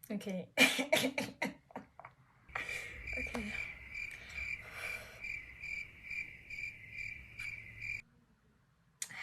Okay. Okay.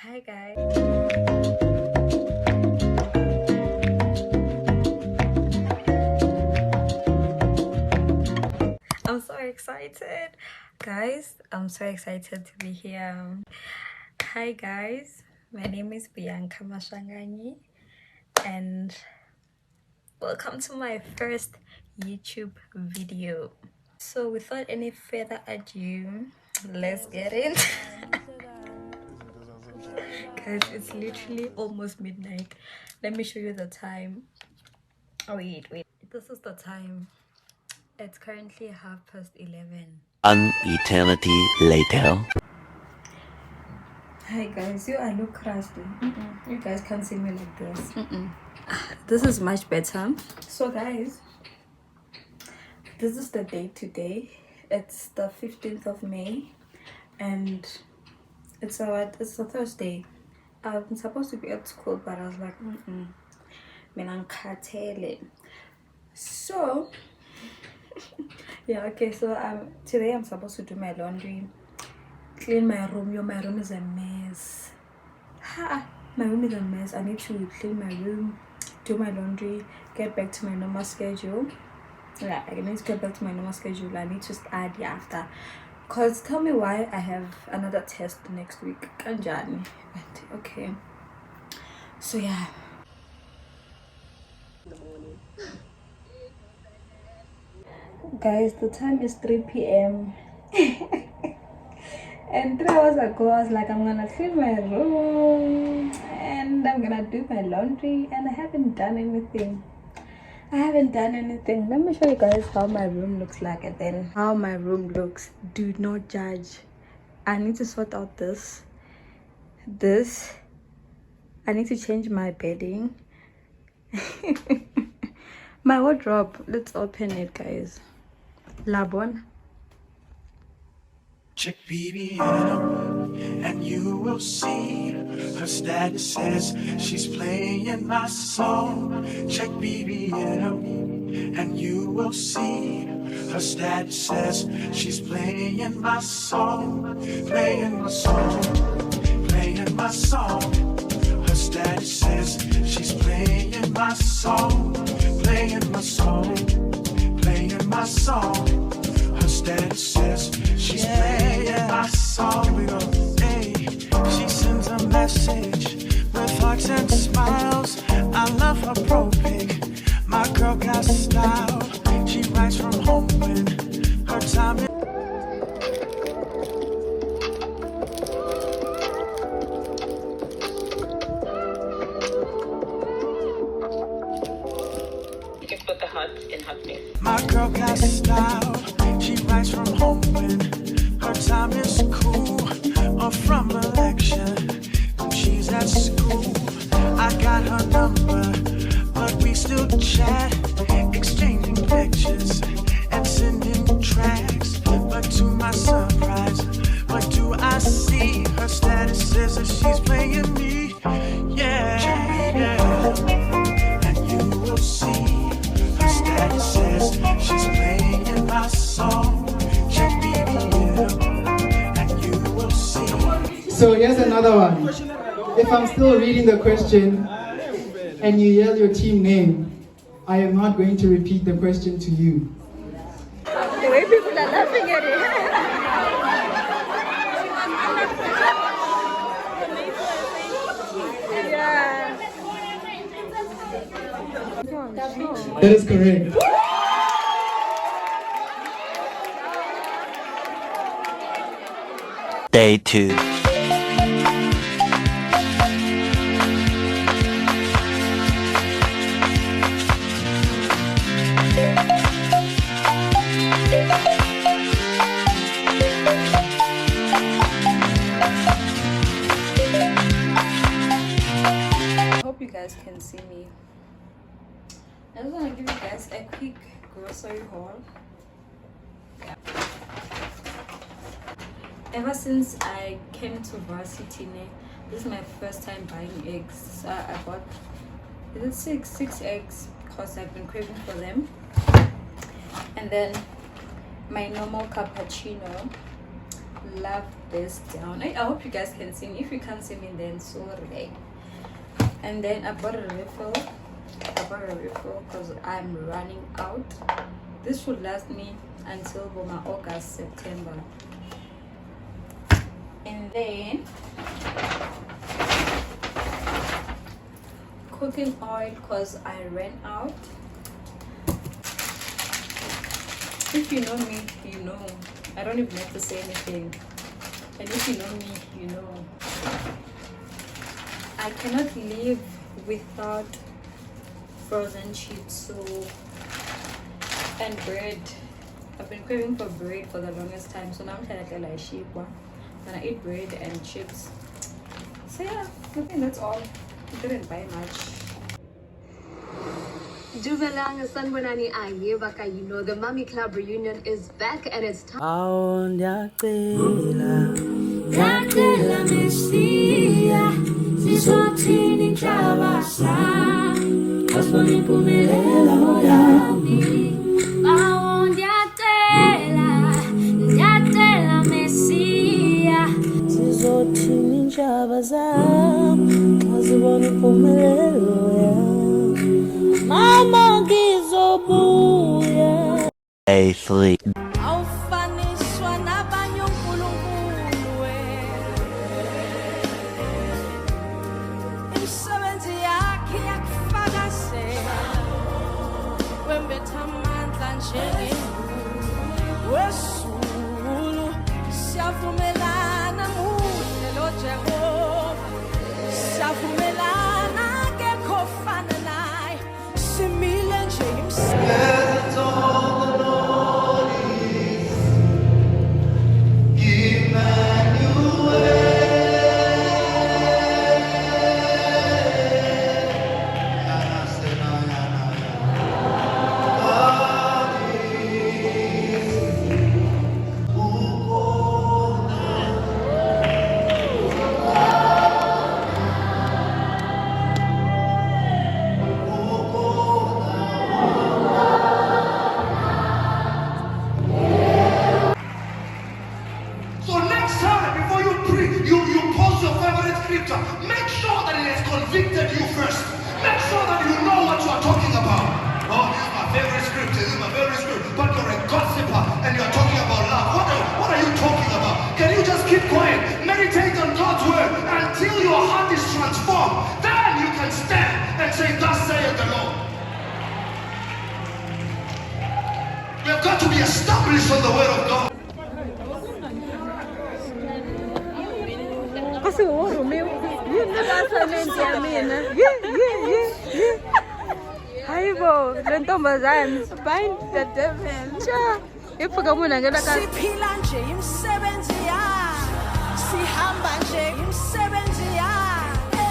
Hi guys. I'm so excited. Guys, I'm so excited to be here. Hi guys. My name is Bianca Mashanganyi and welcome to my first YouTube video. So without any further ado, let's get in. Guys, it's literally almost midnight. Let me show you the time. Oh wait, this is the time. It's currently 11:30. An eternity later. Hi guys, I look crusty. You guys can't see me like this. This is much better. So guys, this is the day today. It's the 15th of May and it's a Thursday. I'm supposed to be at school, but I was like, so yeah, okay, so today I'm supposed to do my laundry, clean my room. My room is a mess. My room is a mess. I need to clean my room, do my laundry, get back to my normal schedule. Yeah, I need to get back to my normal schedule. I need to study after, cause tell me why I have another test next week. Kanjani. Okay, so yeah. Guys, the time is 3 p.m. and 3 hours ago I was like, I'm gonna clean my room and I'm gonna do my laundry, and I haven't done anything. Let me show you guys how my room looks like and then how my room looks. Do not judge. I need to sort out this. I need to change my bedding. My wardrobe. Let's open it, guys. Labon. Check BBM and you will see her status says she's playing my song. Check BBM and you will see her status says she's playing my song. Playing my song, playing my song. Her status says she's playing my song. Playing my song, playing my song. Her status says she's playing my song. Here we go. Hey, she sends a message with hearts and smiles. I love her pro pic. My girl got style. She writes from home when her time is. Just put the hearts in her face. My girl got style. She writes from home when her time is cool, or from election when she's at school. I got her number, but we still chat, exchanging pictures and sending tracks. But to my surprise, what do I see? Her status says that she's playing me. Yeah, yeah. And you will see. Her status says she's playing my song. Check BBM, and you will see. So here's another one. If I'm still reading the question and you yell your team name, I am not going to repeat the question to you. The way people are laughing at it. Yeah. That is correct. Day 2. I hope you guys can see me. I just want to give you guys a quick grocery haul. Yeah. Ever since I came to varsity, this is my first time buying eggs. So I bought, is it six eggs because I've been craving for them. And then my normal cappuccino. Love this down. I hope you guys can see me. If you can't see me, then sorry. And then I bought a refill because I'm running out. This should last me until my August, September. And then cooking oil because I ran out. If you know me, you know. I don't even have to say anything. And if you know me, you know. I cannot live without frozen chips, so, and bread. I've been craving for bread for the longest time, so now I'm trying to like sheep one. And I eat bread and chips. So yeah, I think that's all. I didn't buy much. Duvelang Sanwanani Aye Baka, you know the Mummy Club reunion is back and it's time. Yacela Messia, Sisotini Chavasa, Cosmoni Pumelela Hoyami. Yacela Messia, Sisotini Chavasa, Cosmoni Pumelela Hoyami. Mama Gizobuya. Day 3. Awufanishwa nabanye uNkulunkulu imisebenzi yakhe yakufakazela wembetha amandla njengembuzi wesulu siyavumelana muhle lo Jehova siyavumelana akekho ofana naye simile nje So next time, before you preach, you post your favorite scripture. Make sure that it has convicted you first. Make sure that you know what you are talking about. Oh, this is my favorite scripture. This is my favorite scripture. But you're a gossiper and you're talking about love. What are you talking about? Can you just keep quiet? Meditate on God's word until your heart is transformed. Then you can stand and say, "Thus saith the Lord." We have got to be established on the word of God. Hayibo, le ntombazane bind the devil. Cha, iphuka muna ngela ka. siphila nje imisebenzi yakhe sihamba nje imisebenzi yakhe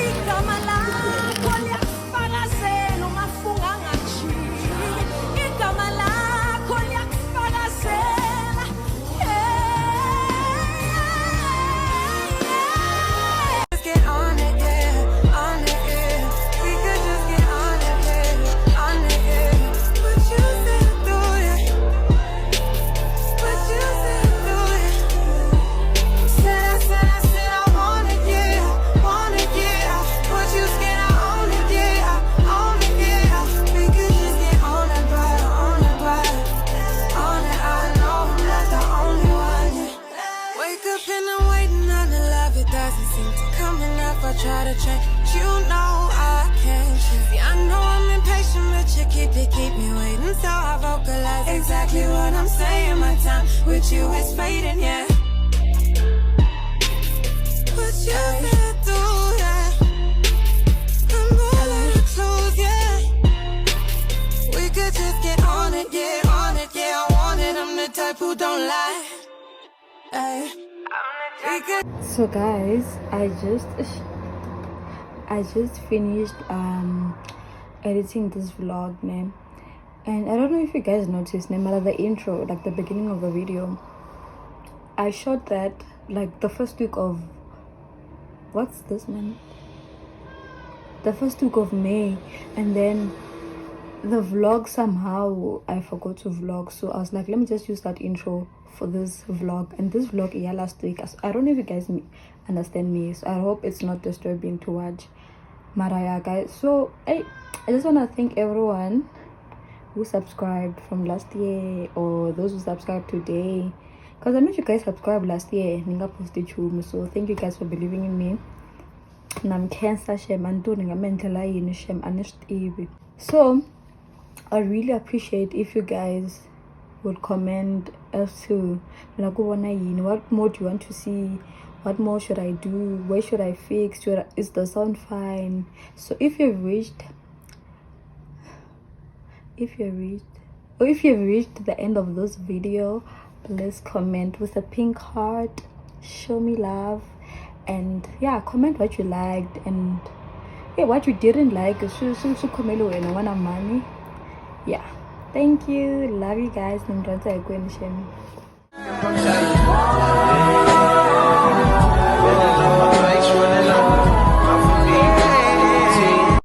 igama lakho liyakufakazela umafunga ngajiki igama lakho liyakufakazela Let's get on it, yeah, on it, yeah. We could just get on it, yeah, on it, yeah. What you said, do it. What you said, do it. Said I want it, yeah, want it, yeah. What you scared, I own it, yeah, own it, yeah. We could just get on it, but on it, but on it. I know I'm not the only one. Yeah. Wake up and I'm waiting on the love, it doesn't seem to come enough. I try to change, but you know I can't change. See, I know I'm impatient, but you keep me waiting. So I vocalize exactly what I'm saying. My time with you is fading, yeah. What you said, do that. I'm all out of clothes, yeah. We could just get on it, yeah, on it, yeah. I want it, I'm the type who don't lie. Ay. We could So guys, I just finished editing this vlog, name, and I don't know if you guys noticed, name, the intro, like the beginning of the video, I shot that like the first week of what's this, man? the first week of May, and then the vlog, somehow I forgot to vlog, so I was like, let me just use that intro for this vlog. And this vlog, yeah, last week, I don't know if you guys understand me, so I hope it's not disturbing to watch. Maraya, guys. So I just want to thank everyone who subscribed from last year, or those who subscribed today, because I know you guys subscribed last year. So thank you guys for believing in me. So I really appreciate if you guys would comment as to what more do you want to see, what more should I do, where should I fix, is the sound fine? So if you've reached the end of this video, please comment with a pink heart, show me love, and yeah, comment what you liked, and yeah, what you didn't like. Yeah, thank you, love you guys.